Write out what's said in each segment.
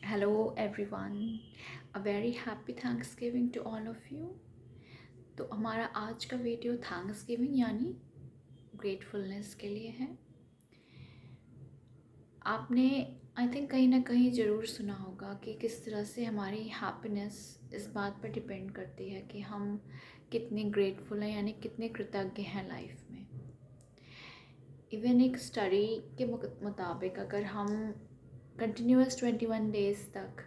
Hello everyone, a very happy Thanksgiving to all of you। तो हमारा आज का वीडियो थैंक्सगिविंग यानी ग्रेटफुलनेस के लिए है। आपने आई थिंक कहीं ना कहीं ज़रूर सुना होगा कि किस तरह से हमारी हैप्पीनेस इस बात पर डिपेंड करती है कि हम कितने ग्रेटफुल हैं यानी कितने कृतज्ञ हैं लाइफ में। इवन एक स्टडी के मुताबिक अगर हम कंटिन्यूस 21 डेज़ तक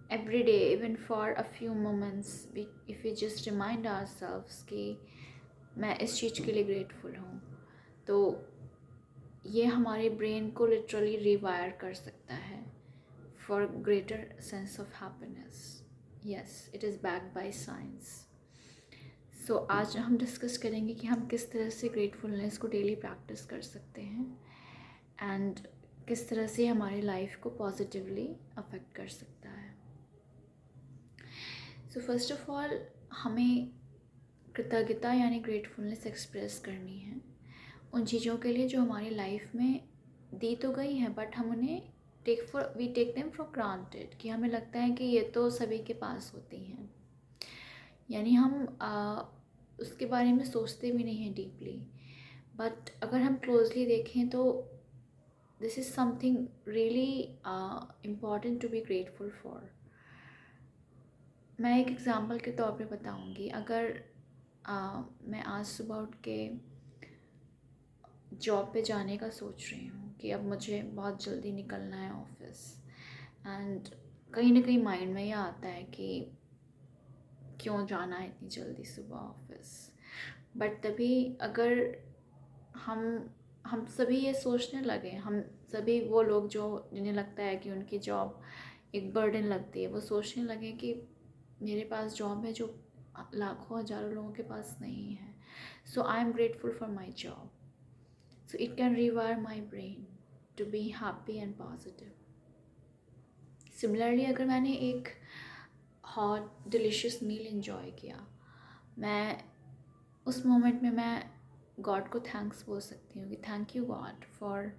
every day, even for a few moments, if we just remind ourselves कि मैं इस चीज़ के लिए ग्रेटफुल हूँ, तो ये हमारे ब्रेन को लिटरली रिवायर कर सकता है for greater sense of happiness. Yes, it is backed by science. So आज हम डिस्कस करेंगे कि हम किस तरह से ग्रेटफुलनेस को डेली प्रैक्टिस कर सकते हैं एंड किस तरह से हमारी लाइफ को पॉजिटिवली अफेक्ट कर सकता है। सो फर्स्ट ऑफ ऑल हमें कृतज्ञता यानी ग्रेटफुलनेस एक्सप्रेस करनी है उन चीज़ों के लिए जो हमारी लाइफ में दी तो गई हैं, बट हम उन्हें we take them for granted कि हमें लगता है कि ये तो सभी के पास होती हैं, यानी हम उसके बारे में सोचते भी नहीं हैं डीपली। बट अगर हम क्लोजली देखें तो this is something really important to be grateful for. मैं एक एग्ज़ाम्पल के तौर पे बताऊंगी। अगर मैं आज सुबह उठ के जॉब पे जाने का सोच रही हूँ कि अब मुझे बहुत जल्दी निकलना है ऑफिस, एंड कहीं ना कहीं माइंड में ये आता है कि क्यों जाना है इतनी जल्दी सुबह ऑफिस। बट तभी अगर हम सभी ये सोचने लगे, हम सभी वो लोग जो जिन्हें लगता है कि उनकी जॉब एक बर्डन लगती है, वो सोचने लगे कि मेरे पास जॉब है जो लाखों हज़ारों लोगों के पास नहीं है। So I am grateful for my job. So it can rewire my brain to be happy and positive. Similarly, अगर मैंने एक हॉट डिलीशियस मील enjoy किया, मैं उस मोमेंट में मैं गॉड को थैंक्स बोल सकती हूँ कि thank you God for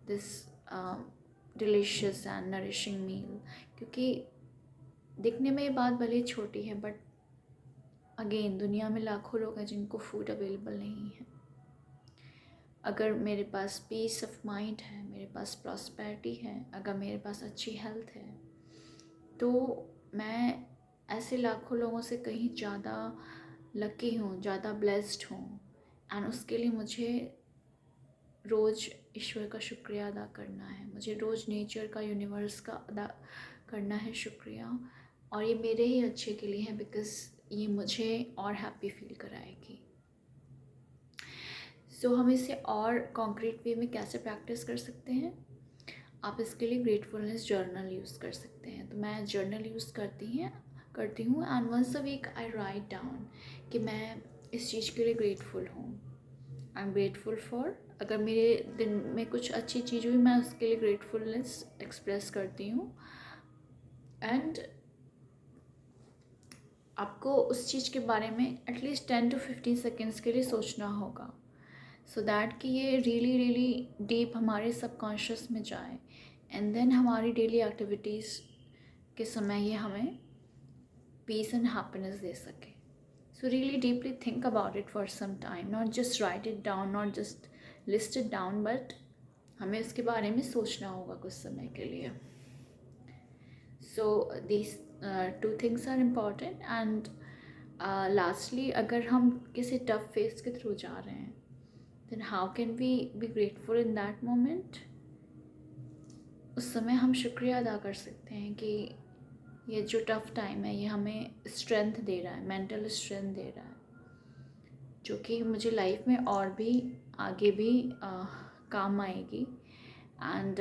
this delicious and nourishing meal. क्योंकि दिखने में ये बात भले छोटी है, बट अगेन दुनिया में लाखों लोग हैं जिनको फूड अवेलेबल नहीं है। अगर मेरे पास पीस ऑफ माइंड है, मेरे पास प्रॉस्पेरिटी है, अगर मेरे पास अच्छी हेल्थ है, तो मैं ऐसे लाखों लोगों से कहीं ज़्यादा लकी हूँ, ज़्यादा ब्लेस्ड हूँ। एंड उसके लिए मुझे रोज़ ईश्वर का शुक्रिया अदा करना है, मुझे रोज़ नेचर का, यूनिवर्स का अदा करना है शुक्रिया। और ये मेरे ही अच्छे के लिए है, बिकॉज़ ये मुझे और हैप्पी फील कराएगी। सो हम इसे और कॉन्क्रीट वे में कैसे प्रैक्टिस कर सकते हैं? आप इसके लिए ग्रेटफुलनेस जर्नल यूज़ कर सकते हैं। तो मैं जर्नल यूज़ करती हूँ and once a week I write down कि मैं इस चीज़ के लिए ग्रेटफुल हूँ। आई एम ग्रेटफुल फॉर, अगर मेरे दिन में कुछ अच्छी चीज़ हुई, मैं उसके लिए ग्रेटफुलनेस एक्सप्रेस करती हूँ। एंड आपको उस चीज़ के बारे में एटलीस्ट 10 to 15 सेकेंड्स के लिए सोचना होगा, सो दैट कि ये रियली डीप हमारे सबकॉन्शियस में जाए, एंड देन हमारी डेली एक्टिविटीज़ के समय ये हमें पीस एंड हैप्पीनेस दे सके। So really deeply think about it for some time, not just write it down, not just list it down, but हमें इसके बारे में सोचना होगा कुछ समय के लिए। So these two things are important. And lastly, अगर हम किसी टफ फेज के थ्रू जा रहे हैं, then how can we be grateful in that moment? उस समय हम शुक्रिया अदा कर सकते हैं कि ये जो टफ़ टाइम है ये हमें स्ट्रेंथ दे रहा है, मेंटल स्ट्रेंथ दे रहा है, जो कि मुझे लाइफ में और भी आगे भी काम आएगी। एंड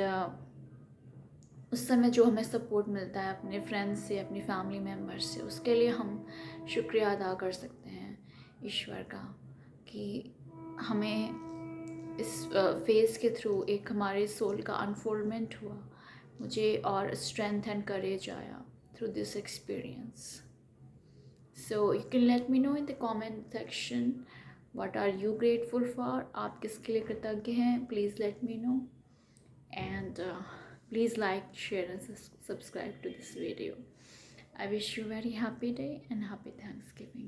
उस समय जो हमें सपोर्ट मिलता है अपने फ्रेंड्स से, अपनी फैमिली मेम्बर्स से, उसके लिए हम शुक्रिया अदा कर सकते हैं ईश्वर का कि हमें इस फेज़ के थ्रू एक हमारे सोल का अनफोल्डमेंट हुआ, मुझे और स्ट्रेंथ एंड करेज आया through this experience. So you can let me know in the comment section what are you grateful for. आप किसके लिए कृतज्ञ हैं? Please let me know. And Please like, share and subscribe to this video. I wish you a very happy day and happy Thanksgiving.